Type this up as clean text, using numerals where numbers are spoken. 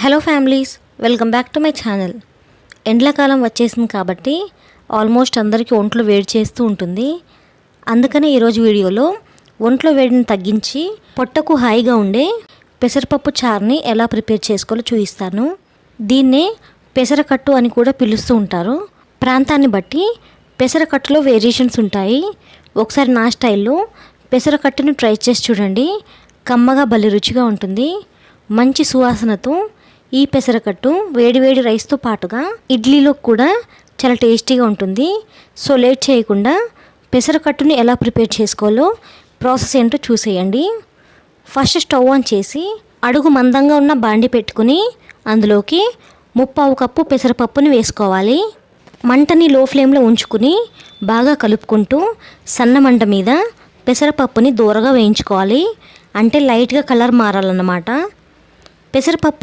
Hello families, welcome back to my channel. ఎండాకాలం వచ్చేసింది కాబట్టి ఆల్మోస్ట్ అందరికీ ఒంట్లో వేడి చేస్తూ ఉంటుంది. అందుకనే ఈరోజు వీడియోలో ఒంట్లో వేడిని తగ్గించి పొట్టకు హాయిగా ఉండే పెసరపప్పు చారుని ఎలా ప్రిపేర్ చేసుకోవాలో చూపిస్తాను. దీన్నే పెసరకట్టు అని కూడా పిలుస్తూ ఉంటారు. ప్రాంతాన్ని బట్టి పెసరకట్టులో వేరియేషన్స్ ఉంటాయి. ఒకసారి నా స్టైల్లో పెసరకట్టుని ట్రై చేసి చూడండి. కమ్మగా భలే రుచిగా ఉంటుంది. మంచి సువాసనతో ఈ పెసరకట్టు వేడివేడి రైస్తో పాటుగా ఇడ్లీలో కూడా చాలా టేస్టీగా ఉంటుంది. సో లేట్ చేయకుండా పెసరకట్టుని ఎలా ప్రిపేర్ చేసుకోవాలో ప్రాసెస్ ఏంటో చూసేయండి. ఫస్ట్ స్టవ్ ఆన్ చేసి అడుగు మందంగా ఉన్న బాండి పెట్టుకుని అందులోకి 3/4 కప్పు పెసరపప్పుని వేసుకోవాలి. మంటని లో ఫ్లేమ్లో ఉంచుకుని బాగా కలుపుకుంటూ సన్న మంట మీద పెసరపప్పుని దూరగా వేయించుకోవాలి. అంటే లైట్గా కలర్ మారాలన్నమాట. పెసరపప్పు